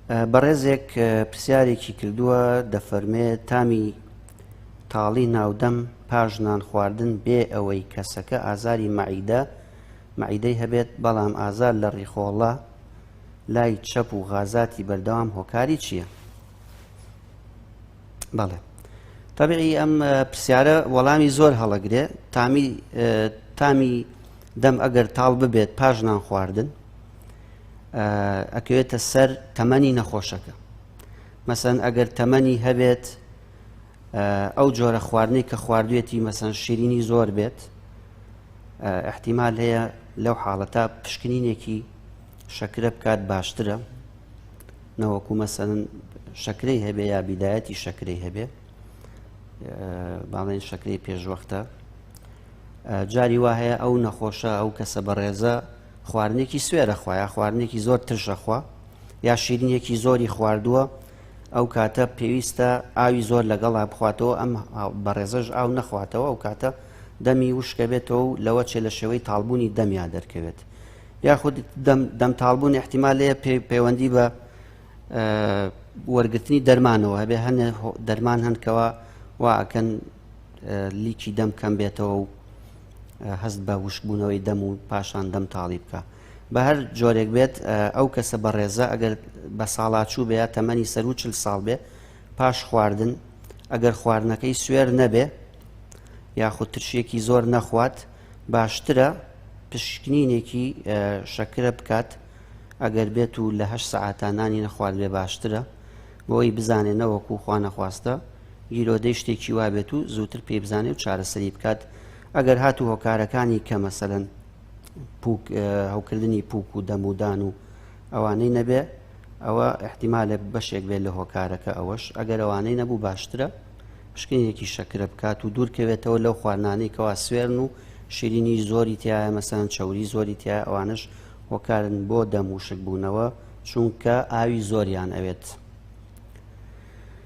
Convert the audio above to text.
بەڕێزێک پرسیارێکی کردووە دەفەرمێت تامی تاڵی ناودەم پاش نان خواردن بێ ئەوەی کەسەکە ئازاری مەعیدەی هەبێت بەڵام ئازار لە ڕیخۆڵە لای چەپ و غازاتی بەردەوام هۆکاری چییە؟ بەڵێ تەبیعی ئەم پرسیارە وەڵامی زۆر هەڵەگرێ. تامی دەم ئەگەر تاڵ ببێت پاش نان خواردن ئەکەوێتە سەر تەمەنی نەخۆشەکە. مەسەن ئەگەر تەمەنی هەبێت ئەو جۆرە خواردنی کە خواردوێتی مەسەن شیرینی زۆر بێت، احتیمال هەیە لەو حاڵەتە پشکنینێکی شەکرە بکات باشترە، نەوەکو مەسەن شەکرەی هەبێ یا بیدایەتی شەکرەی هەبێ، باڵێن شەکرەی پێشوەختە. جاری وا هەیە ئەو نەخۆشە ئەو کەسە بەڕێزە خواردنێکی سوێرە خوا یا خواردنێکی زۆر ترشە خوا یا شیرینێکی زۆری خواردووە، ئەو کاتە پێویستە ئاوی زۆر لەگەڵا بخواتەوە، ئەم بەڕێزەش ئاو نەخواتەوە، ئەو کاتە دەمی وشکە بێتەوە و لەوە چێ لە شێوەی تاڵبوونی دەمیا دەرکەوێت. یاخود دەم تاڵبوون احتیمال لێە پەیوەندی بە وەرگرتنی دەرمانەوە هەبێ. هەنێ دەرمان هەنکەوە وا ئەکەن لیکی دەم کەم بێتەوە و هەست بە وشکبوونەوەی دەم و پاشان دەم تاڵی بکە. بە هەر جۆرێک بێت ئەو کەسە بەڕێزە ئەگەر بە ساڵاچوو بێ یا تەمەنی سەر و 40 ساڵ بێ پاش خواردن ئەگەر خواردنەکەی سوێر نەبێ یاخود ترشیەکی زۆر نەخوات، باشترە پشکنینێکی شەکرە بکات. ئەگەر بێت و لە 8 سەعاتان نانی نەخوارد بێ باشترە بۆی بزانێ نەوەکو خوا نەخواستە گیرۆدەی شتێکی وا بێت و زووتر پێی بزانێ و چارەسەری بکات. ئەگەر هاتوو هۆکارەکانی کە مەسەلەن هەوکردنی پووک و دەمودان و ئەوانەی نەبێ ئەوە احتیمالە بەشێک بێت لە هۆکارەکە. ئەوەش ئەگەر ئەوانەی نەبوو باشترە پشکنێکی شەکرە بکات و دوورکەوێتەوە لەو خواردنانەی کەوا سوێرن و شیرینی زۆری تایە، مەسەن چەوری زۆری تایە، ئەوانش هۆکارن بۆ دەم و شک بوونەوە چونکە ئاوی زۆریان ئەوێت.